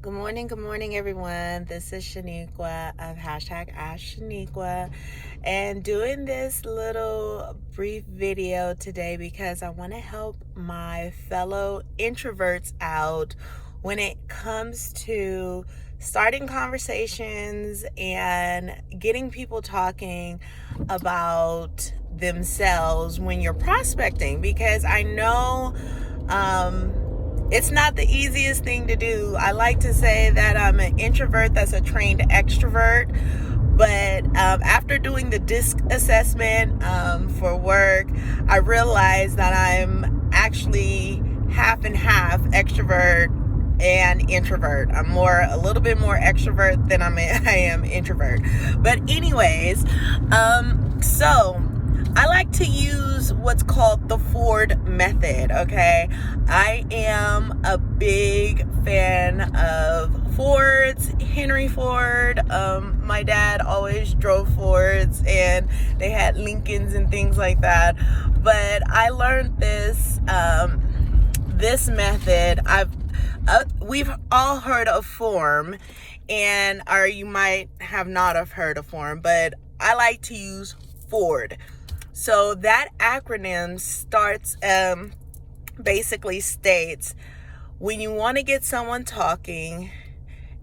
Good morning, everyone. This is Shaneequa of #Askshaneequa, and doing this little brief video today because I want to help my fellow introverts out when it comes to starting conversations and getting people talking about themselves when you're prospecting, because I know it's not the easiest thing to do. I like to say that I'm an introvert that's a trained extrovert, but after doing the DISC assessment for work, I realized that I'm actually half and half extrovert and introvert. I'm a little bit more extrovert than I am introvert. But anyways, so I like to use what's called the Ford method, okay? I am a big fan of Fords, Henry Ford. My dad always drove Fords, and they had Lincolns and things like that. But I learned this method. We've all heard of FORM, or you might have not have heard of FORM, but I like to use Ford. So that acronym basically states, when you want to get someone talking,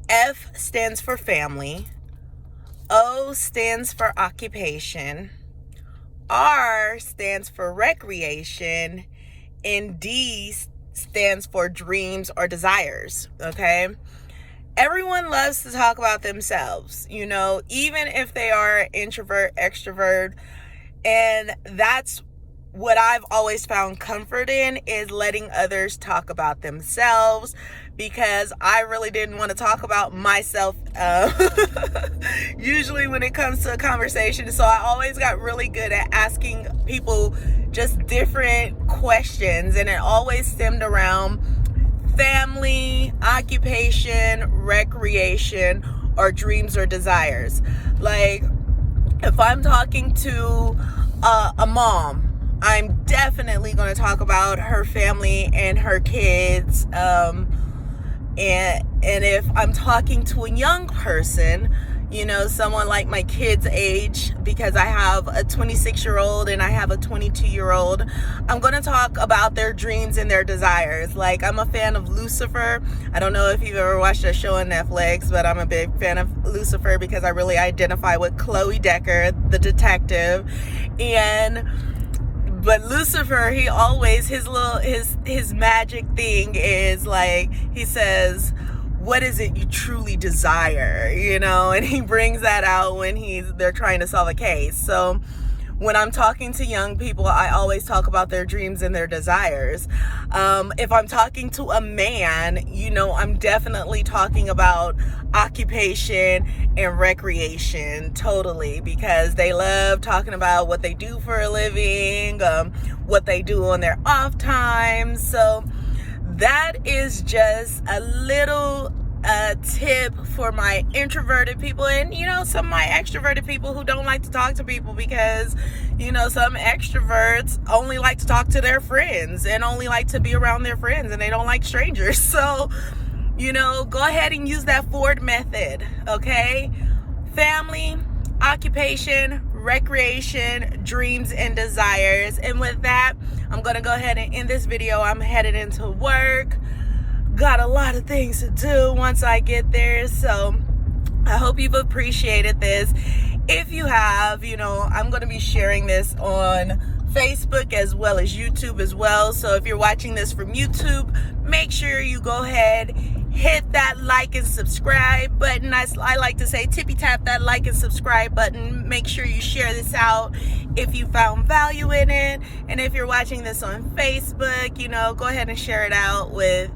F stands for family, O stands for occupation, R stands for recreation, and D stands for dreams or desires, okay? Everyone loves to talk about themselves, even if they are introvert, extrovert. And that's what I've always found comfort in, is letting others talk about themselves, because I really didn't want to talk about myself usually when it comes to a conversation. So I always got really good at asking people just different questions, and it always stemmed around family, occupation, recreation, or dreams or desires. Like, if I'm talking to a mom, I'm definitely going to talk about her family and her kids. And if I'm talking to a young person, someone like my kids' age, because I have a 26-year-old and I have a 22-year-old, I'm going to talk about their dreams and their desires. Like, I'm a fan of Lucifer. I don't know if you've ever watched a show on Netflix, but I'm a big fan of Lucifer because I really identify with Chloe Decker, the detective. But Lucifer, he always, his magic thing is, like, he says, what is it you truly desire, and he brings that out when they're trying to solve a case. So when I'm talking to young people, I always talk about their dreams and their desires. If I'm talking to a man, I'm definitely talking about occupation and recreation, totally, because they love talking about what they do for a living, what they do on their off time. So that is just a little tip for my introverted people, and some of my extroverted people who don't like to talk to people, because some extroverts only like to talk to their friends and only like to be around their friends, and they don't like strangers. So go ahead and use that Ford method, okay? Family, occupation, recreation, dreams, and desires. And with that, I'm going to go ahead and end this video. I'm headed into work. Got a lot of things to do once I get there. So I hope you've appreciated this. If you have, I'm going to be sharing this on Facebook as well as YouTube as well. So if you're watching this from YouTube, make sure you go ahead, hit that like and subscribe button. I like to say, tippy tap that like and subscribe button. Make sure you share this out if you found value in it. And if you're watching this on Facebook, go ahead and share it out with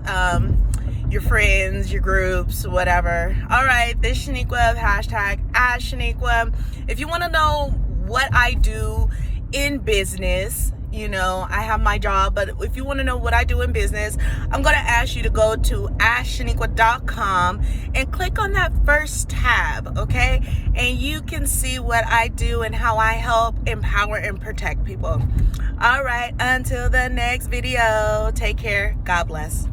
your friends, your groups, whatever. All right, this is Shaneequa of #Askshaneequa. If you want to know what I do in business, I have my job, but if you want to know what I do in business, I'm going to ask you to go to Askshaneequa.com and click on that first tab, okay? And you can see what I do and how I help empower and protect people. All right, until the next video, take care. God bless.